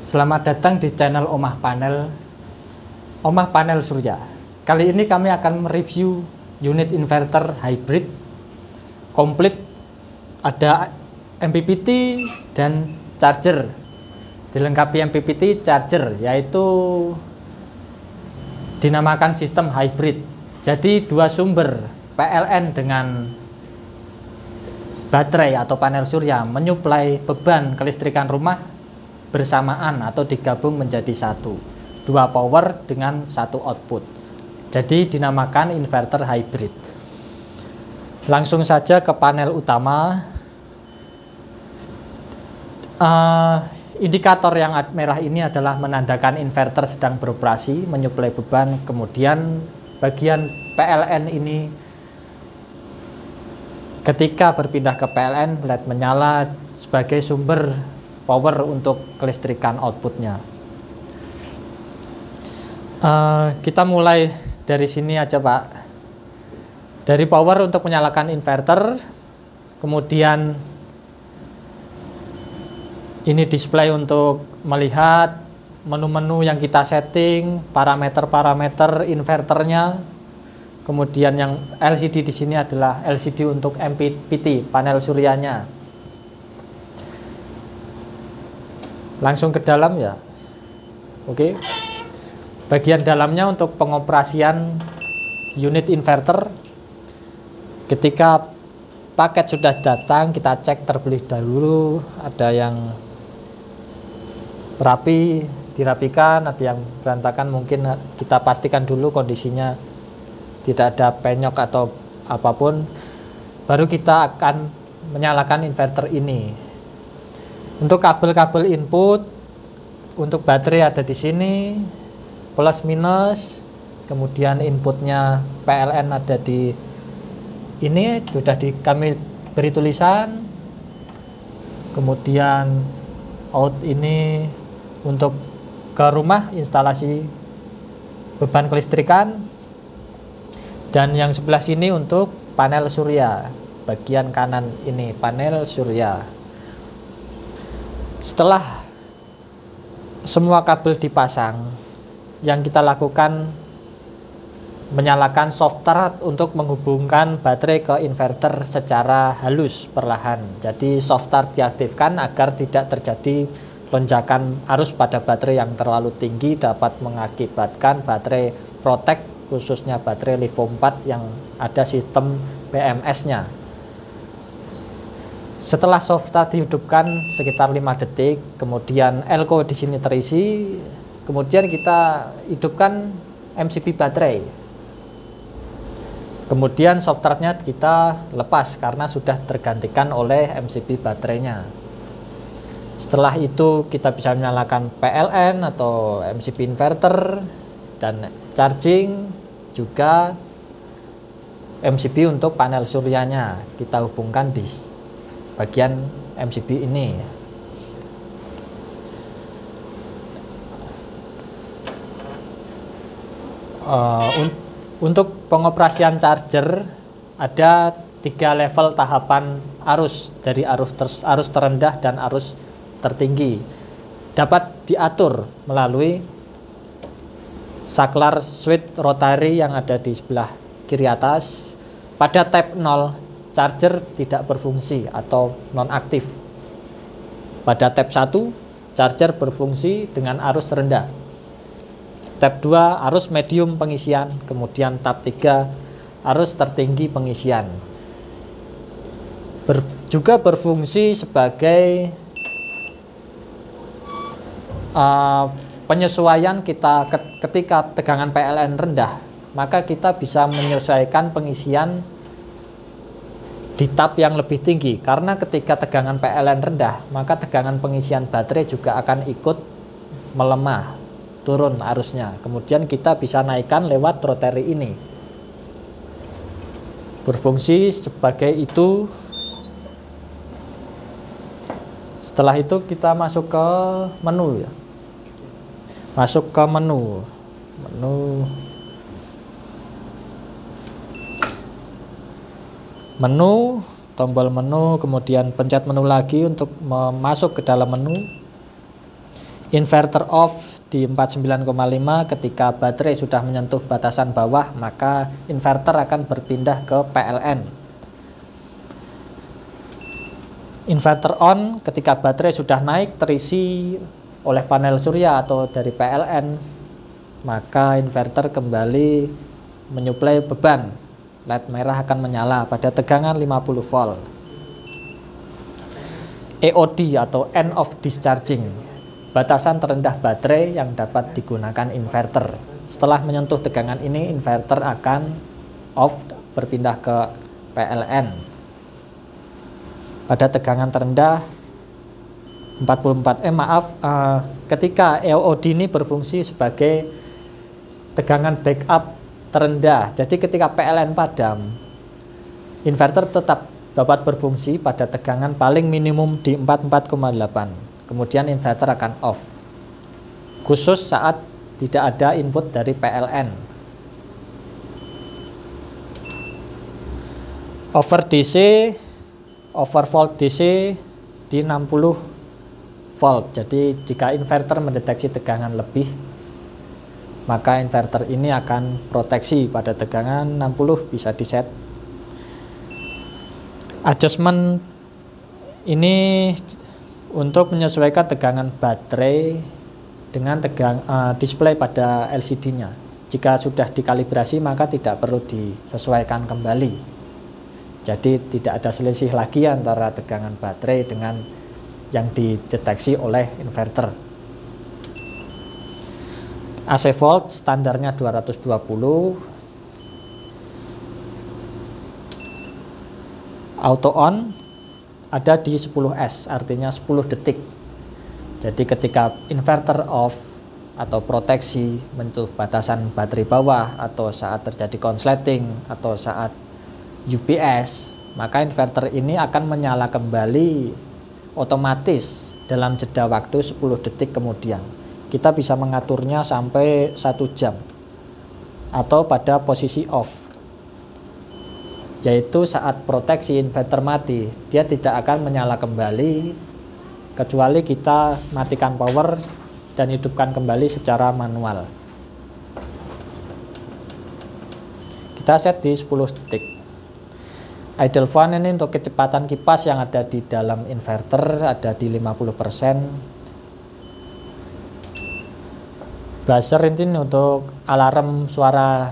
Selamat datang di channel Omah Panel Surya. Kali ini kami akan mereview unit inverter hybrid komplit, ada MPPT dan charger. Dilengkapi MPPT charger, yaitu dinamakan sistem hybrid. Jadi dua sumber PLN dengan baterai atau panel surya menyuplai beban kelistrikan rumah bersamaan atau digabung menjadi satu, dua power dengan satu output. Jadi dinamakan inverter hybrid. Langsung saja ke panel utama. Indikator yang merah ini adalah menandakan inverter sedang beroperasi, menyuplai beban. Kemudian bagian PLN ini ketika berpindah ke PLN, LED menyala sebagai sumber power untuk kelistrikan outputnya. Kita mulai dari sini aja, Pak. Dari power untuk menyalakan inverter, kemudian ini display untuk melihat menu-menu yang kita setting, parameter-parameter inverternya. Kemudian yang LCD di sini adalah LCD untuk MPPT, panel suryanya. Langsung ke dalam ya. Oke. Bagian dalamnya untuk pengoperasian unit inverter. Ketika paket sudah datang, kita cek terlebih dahulu, ada yang rapi, dirapikan, ada yang berantakan, mungkin kita pastikan dulu kondisinya tidak ada penyok atau apapun, baru kita akan menyalakan inverter ini. Untuk kabel-kabel input, untuk baterai ada di sini, plus minus, kemudian inputnya PLN ada di ini, sudah kami beri tulisan. Kemudian out ini untuk ke rumah, instalasi beban kelistrikan. Dan yang sebelah sini untuk panel surya, bagian kanan ini panel surya. Setelah semua kabel dipasang, yang kita lakukan menyalakan soft start untuk menghubungkan baterai ke inverter secara halus perlahan. Jadi soft start diaktifkan agar tidak terjadi lonjakan arus pada baterai yang terlalu tinggi, dapat mengakibatkan baterai protek, khususnya baterai LiFeO 4 yang ada sistem BMS-nya. Setelah soft start dihidupkan sekitar 5 detik, kemudian elko di sini terisi, kemudian kita hidupkan MCB baterai. Kemudian soft startnya kita lepas karena sudah tergantikan oleh MCB baterainya. Setelah itu kita bisa menyalakan PLN atau MCB inverter dan charging, juga MCB untuk panel suryanya kita hubungkan di bagian MCB ini. Untuk pengoperasian charger ada 3 level tahapan arus, dari arus terendah dan arus tertinggi. Dapat diatur melalui saklar switch rotary yang ada di sebelah kiri atas. Pada tab 0 charger tidak berfungsi atau nonaktif. Pada tab 1 charger berfungsi dengan arus rendah. Tab 2 arus medium pengisian, kemudian tab 3 arus tertinggi pengisian. Juga berfungsi sebagai penyesuaian kita ketika tegangan PLN rendah, maka kita bisa menyesuaikan pengisian di tab yang lebih tinggi, karena ketika tegangan PLN rendah, maka tegangan pengisian baterai juga akan ikut melemah, turun arusnya. Kemudian kita bisa naikkan lewat rotary ini. Berfungsi sebagai itu. Setelah itu kita masuk ke menu ya. Masuk ke menu. Menu, tombol menu, kemudian pencet menu lagi untuk masuk ke dalam menu. Inverter off di 49,5. Ketika baterai sudah menyentuh batasan bawah, maka inverter akan berpindah ke PLN. Inverter on ketika baterai sudah naik terisi oleh panel surya atau dari PLN, maka inverter kembali menyuplai beban. LED merah akan menyala pada tegangan 50 volt. EOD atau end of discharging, batasan terendah baterai yang dapat digunakan inverter. Setelah menyentuh tegangan ini, inverter akan off, berpindah ke PLN. Pada tegangan terendah 44, ketika EOD ini berfungsi sebagai tegangan backup terendah. Jadi ketika PLN padam, inverter tetap dapat berfungsi pada tegangan paling minimum di 44,8. Kemudian inverter akan off, khusus saat tidak ada input dari PLN. Overvolt DC di 60 volt. Jadi jika inverter mendeteksi tegangan lebih, maka inverter ini akan proteksi pada tegangan 60, bisa diset. Adjustment ini untuk menyesuaikan tegangan baterai dengan display pada LCD-nya. Jika sudah dikalibrasi, maka tidak perlu disesuaikan kembali. Jadi tidak ada selisih lagi antara tegangan baterai dengan yang dideteksi oleh inverter. AC volt standarnya 220. Auto on ada di 10S, artinya 10 detik. Jadi ketika inverter off atau proteksi menyentuh batasan baterai bawah, atau saat terjadi konsleting, atau saat UPS, maka inverter ini akan menyala kembali otomatis dalam jeda waktu 10 detik kemudian. Kita bisa mengaturnya sampai 1 jam atau pada posisi off, yaitu saat proteksi inverter mati, dia tidak akan menyala kembali kecuali kita matikan power dan hidupkan kembali secara manual. Kita set di 10 detik. Idle fan ini untuk kecepatan kipas yang ada di dalam inverter ada di 50%. Buzzer ini untuk alarm suara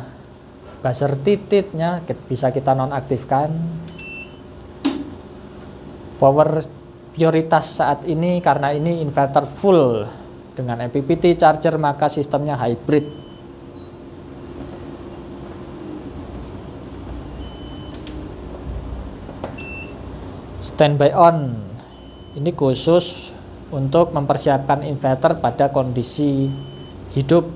buzzer tititnya bisa kita nonaktifkan. Power prioritas saat ini karena ini inverter full dengan MPPT charger, maka sistemnya hybrid. Standby on ini khusus untuk mempersiapkan inverter pada kondisi hidup,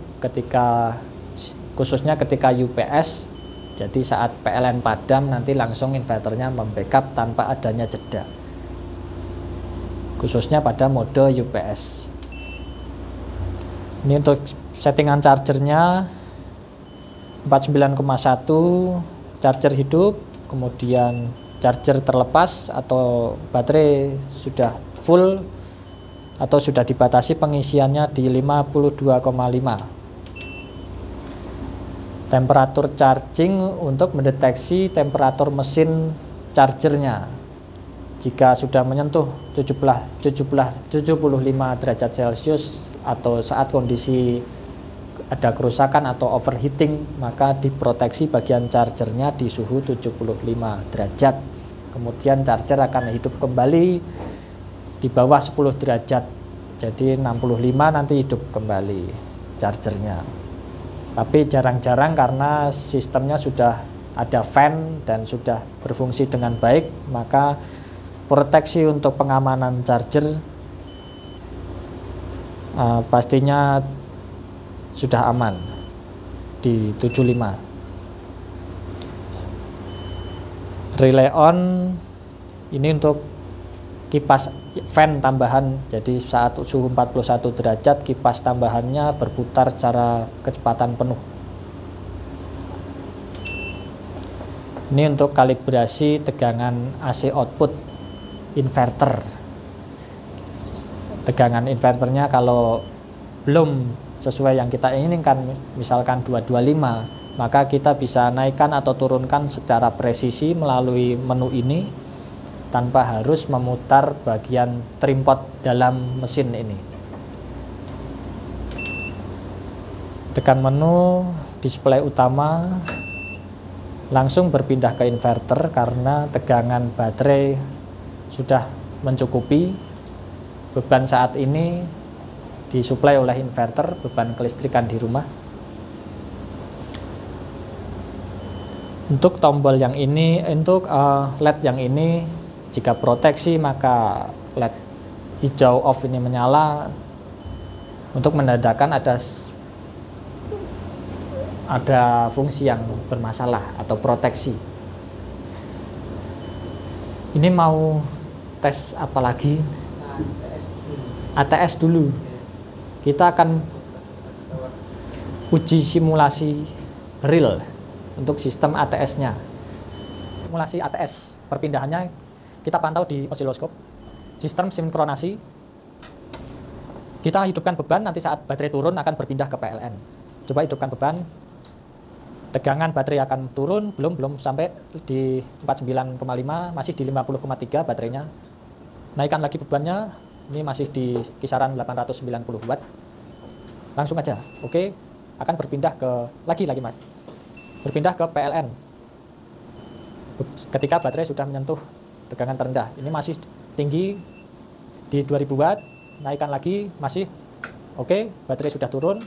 khususnya ketika UPS. Jadi saat PLN padam nanti langsung inverternya membackup tanpa adanya jeda, khususnya pada mode UPS. Ini untuk settingan chargernya 49,1 charger hidup, kemudian charger terlepas atau baterai sudah full atau sudah dibatasi pengisiannya di 52,5. Temperatur charging untuk mendeteksi temperatur mesin chargernya. Jika sudah menyentuh 75 derajat Celcius atau saat kondisi ada kerusakan atau overheating, maka diproteksi bagian chargernya di suhu 75 derajat. Kemudian charger akan hidup kembali di bawah 10 derajat. Jadi 65 nanti hidup kembali chargernya. Tapi jarang-jarang karena sistemnya sudah ada fan dan sudah berfungsi dengan baik, maka proteksi untuk pengamanan charger pastinya sudah aman di 75. Relay on ini untuk kipas fan tambahan. Jadi saat suhu 41 derajat kipas tambahannya berputar secara kecepatan penuh. Ini untuk kalibrasi tegangan AC output inverter. Tegangan inverternya kalau belum sesuai yang kita inginkan, misalkan 225, maka kita bisa naikkan atau turunkan secara presisi melalui menu ini tanpa harus memutar bagian trim pot dalam mesin ini. Tekan menu, display utama, langsung berpindah ke inverter karena tegangan baterai sudah mencukupi. Beban saat ini disuplai oleh inverter, beban kelistrikan di rumah. Untuk tombol yang ini, untuk LED yang ini, jika proteksi maka LED hijau off ini menyala untuk menandakan ada fungsi yang bermasalah atau proteksi. Ini mau tes apa lagi? ATS dulu. Kita akan uji simulasi real untuk sistem ATS-nya. Simulasi ATS perpindahannya kita pantau di osiloskop. Sistem sinkronasi. Kita hidupkan beban, nanti saat baterai turun akan berpindah ke PLN. Coba hidupkan beban. Tegangan baterai akan turun, belum sampai di 49,5, masih di 50,3 baterainya. Naikkan lagi bebannya, ini masih di kisaran 890 watt. Langsung aja, oke, akan berpindah ke mas. Berpindah ke PLN. Ketika baterai sudah menyentuh tegangan terendah, ini masih tinggi di 2000 watt, naikkan lagi, masih oke, baterai sudah turun,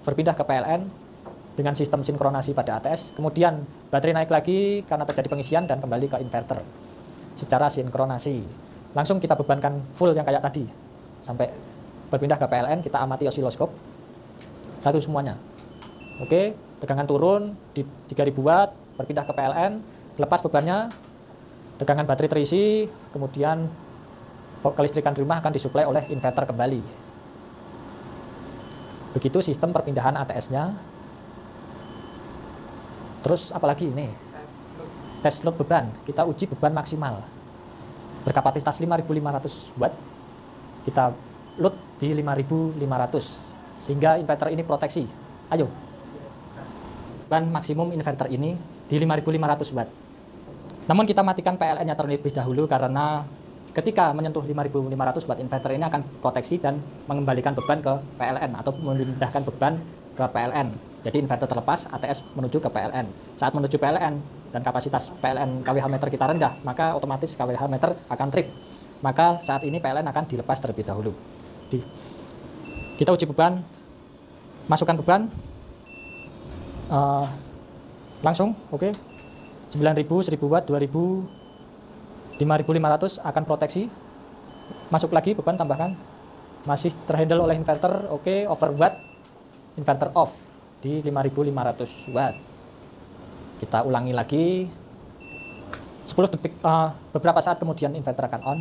berpindah ke PLN dengan sistem sinkronasi pada ATS. Kemudian baterai naik lagi karena terjadi pengisian dan kembali ke inverter secara sinkronasi. Langsung kita bebankan full yang kayak tadi sampai berpindah ke PLN. Kita amati osiloskop satu semuanya. Oke, tegangan turun di 3000 watt, berpindah ke PLN, lepas bebannya, tegangan baterai terisi, kemudian kelistrikan di rumah akan disuplai oleh inverter kembali. Begitu sistem perpindahan ATS-nya. Terus apalagi ini? Tes load beban. Kita uji beban maksimal. Berkapasitas 5.500 watt. Kita load di 5.500 sehingga inverter ini proteksi. Ayo. Beban maksimum inverter ini di 5.500 watt. Namun kita matikan PLN-nya terlebih dahulu karena ketika menyentuh 5.500 watt inverter ini akan proteksi dan mengembalikan beban ke PLN atau memindahkan beban ke PLN. Jadi inverter terlepas, ATS menuju ke PLN. Saat menuju PLN dan kapasitas PLN KWH meter kita rendah, maka otomatis KWH meter akan trip. Maka saat ini PLN akan dilepas terlebih dahulu. Kita uji beban, masukkan beban, langsung, oke. 9.000, 1.000 watt, 2.000, 5.500 akan proteksi. Masuk lagi beban, tambahkan. Masih terhandle oleh inverter, oke, over watt, inverter off di 5.500 watt. Kita ulangi lagi 10 detik, beberapa saat kemudian inverter akan on.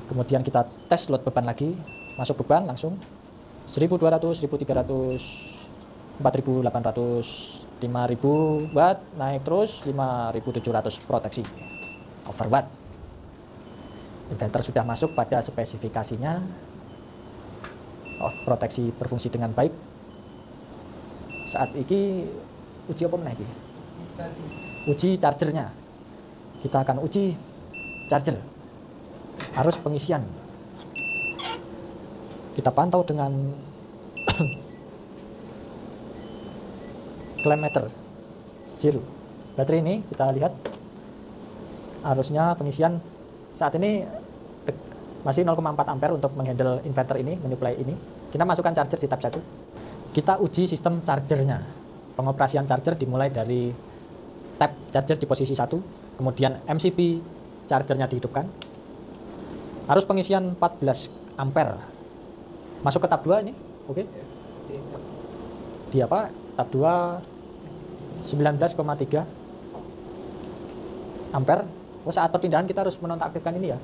Kemudian kita tes load beban lagi, masuk beban langsung 1.200, 1.300, 4.800, 5.000 watt, naik terus 5.700 proteksi over watt. Inverter sudah masuk pada spesifikasinya. Proteksi berfungsi dengan baik. Saat ini uji apa lagi? Uji chargernya. Kita akan uji charger. Arus pengisian. Kita pantau dengan klemeter zero. Baterai ini kita lihat arusnya pengisian saat ini masih 0,4 ampere untuk menghandle inverter ini, menyuplai ini. Kita masukkan charger di tab 1. Kita uji sistem chargernya. Pengoperasian charger dimulai dari tab charger di posisi 1, kemudian MCB chargernya dihidupkan. Arus pengisian 14 ampere. Masuk ke tab 2 ini, oke. Di apa? Tab 2 19,3 ampere. Saat perpindahan kita harus menonaktifkan ini ya.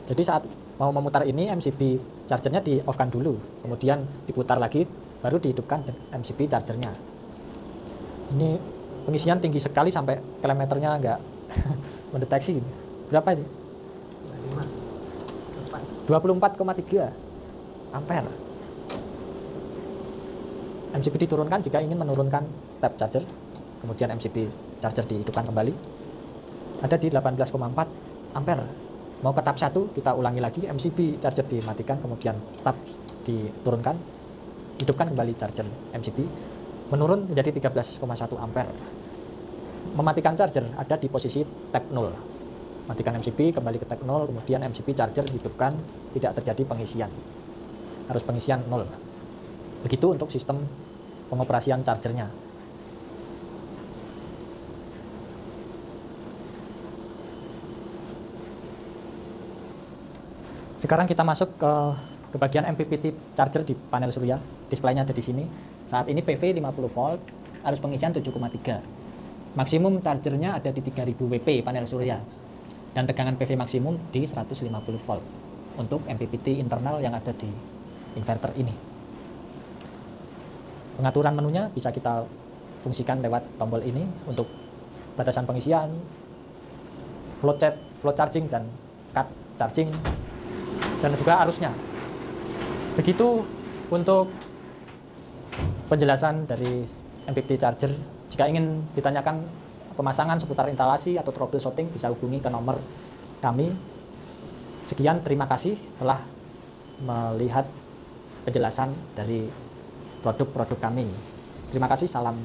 Jadi saat mau memutar ini MCB chargernya di off kan dulu, kemudian diputar lagi baru dihidupkan MCB chargernya. Ini pengisian tinggi sekali sampai kilometernya enggak mendeteksi. Berapa sih? 24,3 ampere. MCP diturunkan jika ingin menurunkan tap charger, kemudian MCP charger dihidupkan kembali, ada di 18,4 ampere. Mau ke tab 1, kita ulangi lagi, MCP charger dimatikan, kemudian tab diturunkan, hidupkan kembali charger MCP, menurun menjadi 13,1 ampere. Mematikan charger ada di posisi tab 0. Matikan MCP, kembali ke tab 0, kemudian MCP charger hidupkan, tidak terjadi pengisian. Harus pengisian 0. Begitu untuk sistem pengoperasian chargernya. Sekarang kita masuk ke bagian MPPT charger di panel surya. Displaynya ada di sini. Saat ini PV 50 volt, arus pengisian 7,3. Maksimum chargernya ada di 3000 WP panel surya. Dan tegangan PV maksimum di 150 volt untuk MPPT internal yang ada di inverter ini. Pengaturan menunya bisa kita fungsikan lewat tombol ini untuk batasan pengisian, flow charging dan cut charging, dan juga arusnya. Begitu untuk penjelasan dari MPPT charger. Jika ingin ditanyakan pemasangan seputar instalasi atau troubleshooting, bisa hubungi ke nomor kami. Sekian, terima kasih telah melihat penjelasan dari produk-produk kami. Terima kasih, salam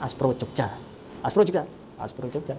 Aspro Jogja. Aspro juga, Aspro Jogja.